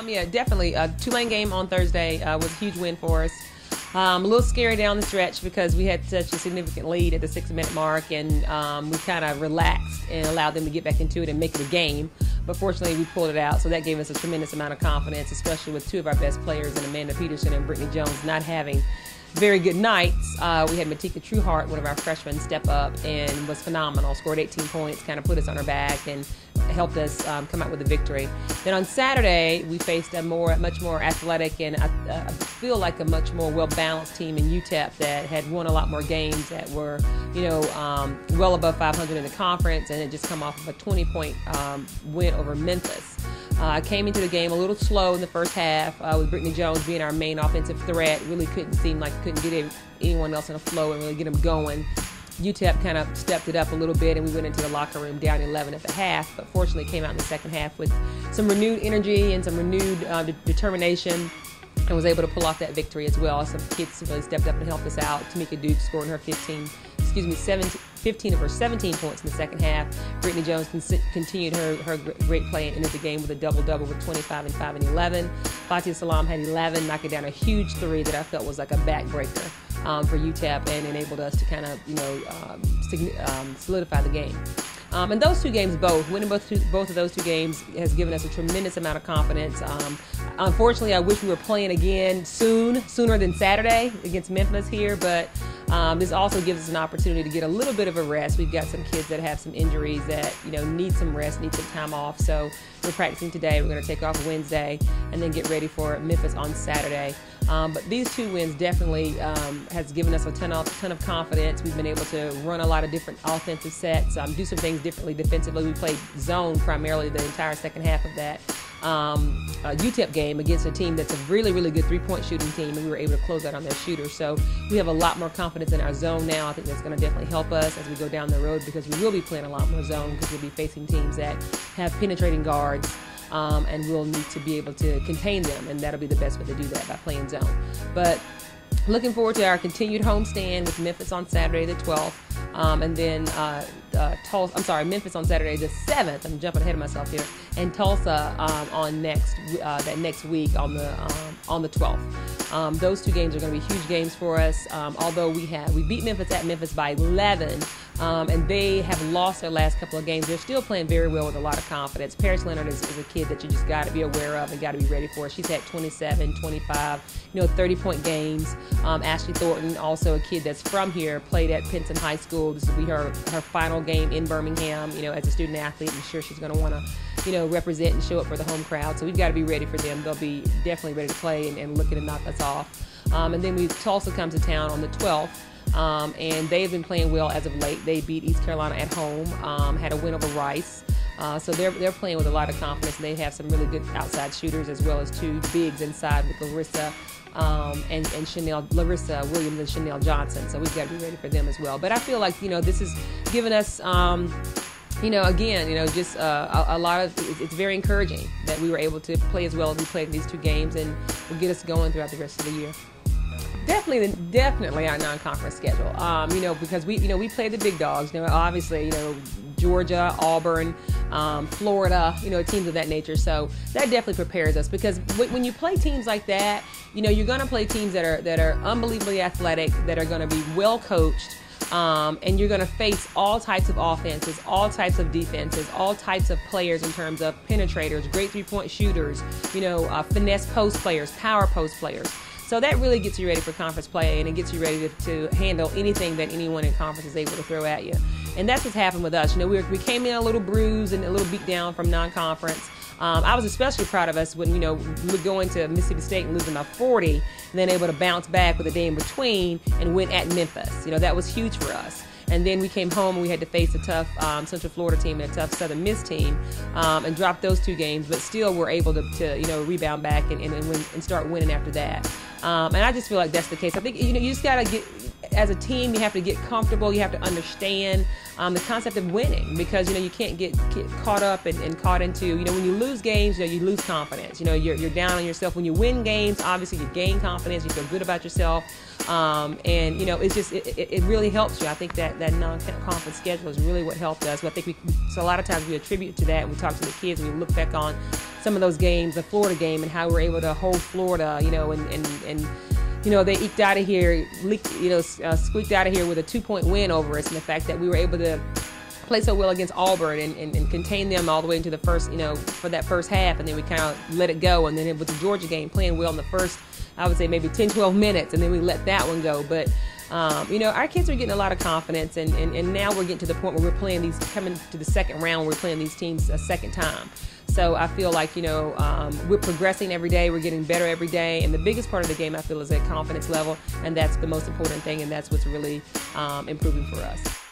Yeah, definitely. Tulane game on Thursday was a huge win for us. A little scary down the stretch because we had such a significant lead at the 6-minute mark, and we kind of relaxed and allowed them to get back into it and make it a game. But fortunately, we pulled it out, so that gave us a tremendous amount of confidence, especially with two of our best players, in Amanda Peterson and Brittany Jones, not having very good nights. We had Matika Trueheart, one of our freshmen, step up and was phenomenal. Scored 18 points, kind of put us on our back and helped us come out with a victory. Then on Saturday, we faced a much more athletic and I feel like a much more well-balanced team in UTEP that had won a lot more games, that were, well above 500 in the conference, and had just come off of a 20-point win over Memphis. Came into the game a little slow in the first half with Brittany Jones being our main offensive threat. Really couldn't get anyone else in a flow and really get them going. UTEP kind of stepped it up a little bit, and we went into the locker room down 11 at the half, but fortunately came out in the second half with some renewed energy and some renewed determination, and was able to pull off that victory as well. Some kids really stepped up and helped us out. Tamika Duke scoring her 15 of her 17 points in the second half. Brittany Jones continued her great play and ended the game with a double-double with 25 and 5 and 11. Fatia Salam had 11, knocking down a huge three that I felt was like a backbreaker for UTEP, and enabled us to kind of, solidify the game. And those two games, winning both of those two games has given us a tremendous amount of confidence. Unfortunately, I wish we were playing again sooner than Saturday against Memphis here, but this also gives us an opportunity to get a little bit of a rest. We've got some kids that have some injuries that, need some rest, need some time off. So we're practicing today. We're going to take off Wednesday and then get ready for Memphis on Saturday. But these two wins definitely has given us a ton of confidence. We've been able to run a lot of different offensive sets, do some things differently defensively. We played zone primarily the entire second half of that UTEP game against a team that's a really, really good three-point shooting team, and we were able to close out on their shooters. So we have a lot more confidence in our zone now. I think that's going to definitely help us as we go down the road, because we will be playing a lot more zone, because we'll be facing teams that have penetrating guards. And we'll need to be able to contain them, and that'll be the best way to do that, by playing zone. But looking forward to our continued homestand with Memphis on Saturday the 12th, and then Memphis on Saturday the 7th. I'm jumping ahead of myself here, and Tulsa on next week on the 12th. Those two games are going to be huge games for us. Although we beat Memphis at Memphis by 11. And they have lost their last couple of games. They're still playing very well with a lot of confidence. Paris Leonard is a kid that you just got to be aware of and got to be ready for. She's had 27, 25, 30-point games. Ashley Thornton, also a kid that's from here, played at Pinson High School. This will be her final game in Birmingham. As a student athlete, I'm sure she's going to want to, represent and show up for the home crowd. So we've got to be ready for them. They'll be definitely ready to play and looking to knock us off. And then Tulsa comes to town on the 12th. And they've been playing well as of late. They beat East Carolina at home, had a win over Rice. So they're playing with a lot of confidence. They have some really good outside shooters, as well as two bigs inside with Larissa Williams and Chanel Johnson. So we've got to be ready for them as well. But I feel like, this has given us, just a lot of, it's very encouraging that we were able to play as well as we played in these two games, and will get us going throughout the rest of the year. Definitely our non-conference schedule. Because we play the big dogs. Obviously, Georgia, Auburn, Florida, teams of that nature. So that definitely prepares us, because when you play teams like that, you're going to play teams that are unbelievably athletic, that are going to be well coached. And you're going to face all types of offenses, all types of defenses, all types of players in terms of penetrators, great three-point shooters, finesse post players, power post players. So that really gets you ready for conference play, and it gets you ready to handle anything that anyone in conference is able to throw at you. And that's what's happened with us. We came in a little bruised and a little beat down from non-conference. I was especially proud of us when, we were going to Mississippi State and losing by 40, and then able to bounce back with a day in between and win at Memphis. That was huge for us. And then we came home and we had to face a tough Central Florida team and a tough Southern Miss team, and dropped those two games, but still were able to rebound back and win, and start winning after that. And I just feel like that's the case. I think, you just got to get, as a team, you have to get comfortable. You have to understand the concept of winning, because, you can't get caught up and caught into, when you lose games, you lose confidence. You're down on yourself. When you win games, obviously you gain confidence. You feel good about yourself. And you know, it's just it really helps you. I think that non-conference schedule is really what helped us. But I think so a lot of times we attribute to that, and we talk to the kids and we look back on some of those games, the Florida game, and how we were able to hold Florida, you know, and you know, they eked out of here, squeaked out of here with a 2-point win over us, and the fact that we were able to play so well against Auburn and contain them all the way into the first, you know, for that first half, and then we kind of let it go. And then with the Georgia game, playing well in the first, I would say maybe 10, 12 minutes, and then we let that one go. But, you know, our kids are getting a lot of confidence, and now we're getting to the point where we're playing these, coming to the second round, we're playing these teams a second time. So I feel like, you know, we're progressing every day, we're getting better every day, and the biggest part of the game, I feel, is that confidence level, and that's the most important thing, and that's what's really improving for us.